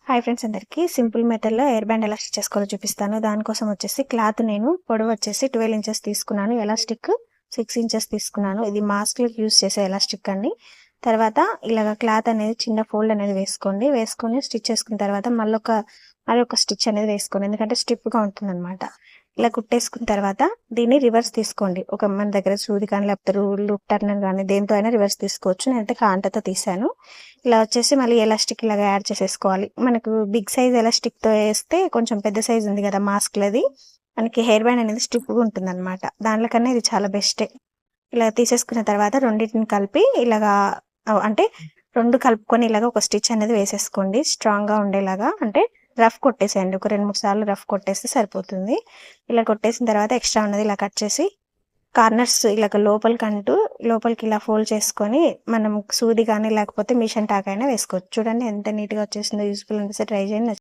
Hi friends, అందరికీ simple మెథడ్లో hair band ఎలా స్టిచ్ చేసుకోవాలో చూపిస్తాను. దానికోసం వచ్చేసి క్లాత్ నేను పొడవు వచ్చేసి 12 ఇంచెస్ తీసుకున్నాను. ఎలాస్టిక్ 6 ఇంచెస్ తీసుకున్నాను. ఇది మాస్క్లకు యూస్ చేసే ఎలాస్టిక్ అండి. తర్వాత ఇలాగ క్లాత్ అనేది చిన్న ఫోల్డ్ అనేది వేసుకొని స్టిచ్ చేసుకున్న తర్వాత మళ్ళీ ఒక స్టిచ్ అనేది వేసుకోండి, ఎందుకంటే స్టిఫ్గా ఉంటుంది అనమాట. ఇలా కుట్టేసుకున్న తర్వాత దీన్ని రివర్స్ తీసుకోండి. మన దగ్గర సూది కానీ లేకపోతే లూప్ టర్నర్ కానీ దేంతో అయినా రివర్స్ తీసుకోవచ్చు. నేనైతే కాంటతో తీసాను. ఇలా వచ్చేసి మళ్ళీ ఎలాస్టిక్ ఇలాగ యాడ్ చేసేసుకోవాలి. మనకు బిగ్ సైజ్ ఎలాస్టిక్తో వేస్తే కొంచెం పెద్ద సైజ్ ఉంది కదా మాస్క్లది, మనకి హెయిర్ బ్యాండ్ అనేది స్టిఫ్గా ఉంటుంది అనమాట. దానికన్నా ఇది చాలా బెస్టే. ఇలా తీసేసుకున్న తర్వాత రెండింటిని కలిపి ఇలాగా అంటే రెండు కలుపుకొని ఇలాగ ఒక స్టిచ్ అనేది వేసేసుకోండి, స్ట్రాంగ్గా ఉండేలాగా. అంటే రఫ్ కొట్టేసేయండి, ఒక 2-3 సార్లు రఫ్ కొట్టేస్తే సరిపోతుంది. ఇలా కొట్టేసిన తర్వాత ఎక్స్ట్రా ఉన్నది ఇలా కట్ చేసి కార్నర్స్ ఇలాగ లోపలికి ఇలా ఫోల్డ్ చేసుకొని మనం సూది కానీ లేకపోతే మిషన్ టాక్ అయినా వేసుకోవచ్చు. చూడండి ఎంత నీట్గా వచ్చేసిందో. యూస్ఫుల్ అనిపిస్తే ట్రై చేయండి.